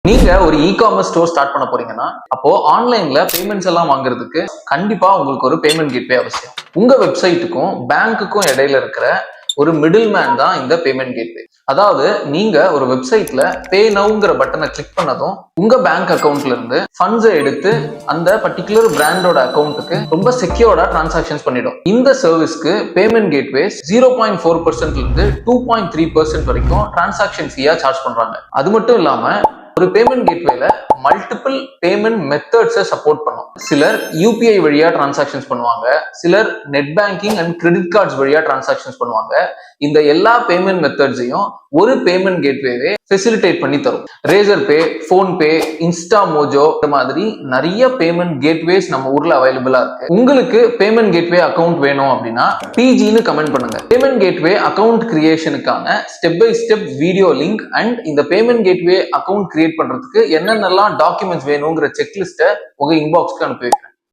நீங்க ஒரு e-commerce store start பண்ண போறீங்கன்னா அப்போ ஆன்லைன்ல பேமெண்ட்ஸ் எல்லாம் வாங்குறதுக்கு கண்டிப்பா உங்களுக்கு ஒரு பேமெண்ட் கேட்வே அவசியம். உங்க வெப்சைட்டுக்கும் பேங்க்குக்கும் இடையில இருக்கிற ஒரு மிடில் மேன் தான் இந்த பேமெண்ட் கேட்வே. அதாவது நீங்க ஒரு வெப்சைட்ல பே நவுங்கிற பட்டனை கிளிக் பண்ணதும் உங்க பேங்க் அக்கவுண்ட்ல இருந்து ஃபண்ட்ஸை எடுத்து அந்த பர்டிகுலர் பிராண்டோட அக்கவுண்ட்டுக்கு ரொம்ப செக்யூர்டா டிரான்சாக்ஷன்ஸ் பண்ணிடும். இந்த சர்வீஸ்க்கு பேமெண்ட் கேட்வேஸ் 0.4% இருந்து 2.3% வரைக்கும் டிரான்சாக்ஷன் ஃபீயா சார்ஜ் பண்றாங்க. அது மட்டும் இல்லாம ஒரு பேமெண்ட் கேட்வேல மல்டிபிள் பேமெண்ட் மெத்தட்ஸை சப்போர்ட் பண்ணும். சிலர் யூபிஐ வழியா டிரான்சாக்ஷன்ஸ் பண்ணுவாங்க, சிலர் net banking and credit cards வழியா டிரான்சாக்ஷன்ஸ் பண்ணுவாங்க. இந்த எல்லா பேமெண்ட் மெத்தட்ஸையும் ஒரு பேமெண்ட் கேட்வேவே ஃபெசிலிட்டேட் பண்ணி தரும். ரேசர் பே, போன் பே, இன்ஸ்டா மோஜோ இந்த மாதிரி நிறைய பேமெண்ட் கேட்வேஸ் நம்ம ஊர்ல அவைலபிளா இருக்கு. உங்களுக்கு பேமெண்ட் கேட்வே அக்கவுண்ட் வேணும் அப்படின்னா பிஜின்னு கமெண்ட் பண்ணுங்க. பேமெண்ட் கேட்வே அக்கவுண்ட் கிரியேஷனுக்கான step by step video link and இந்த பேமெண்ட் கேட்வே அக்கவுண்ட் கிரியேட் பண்றதுக்கு என்னென்னலாம் டாக்குமெண்ட்ஸ் வேணுங்கிற செக்லிஸ்ட்டை உங்க இன்பாக்ஸ்க்கு அனுப்பி வைக்கிறேன்.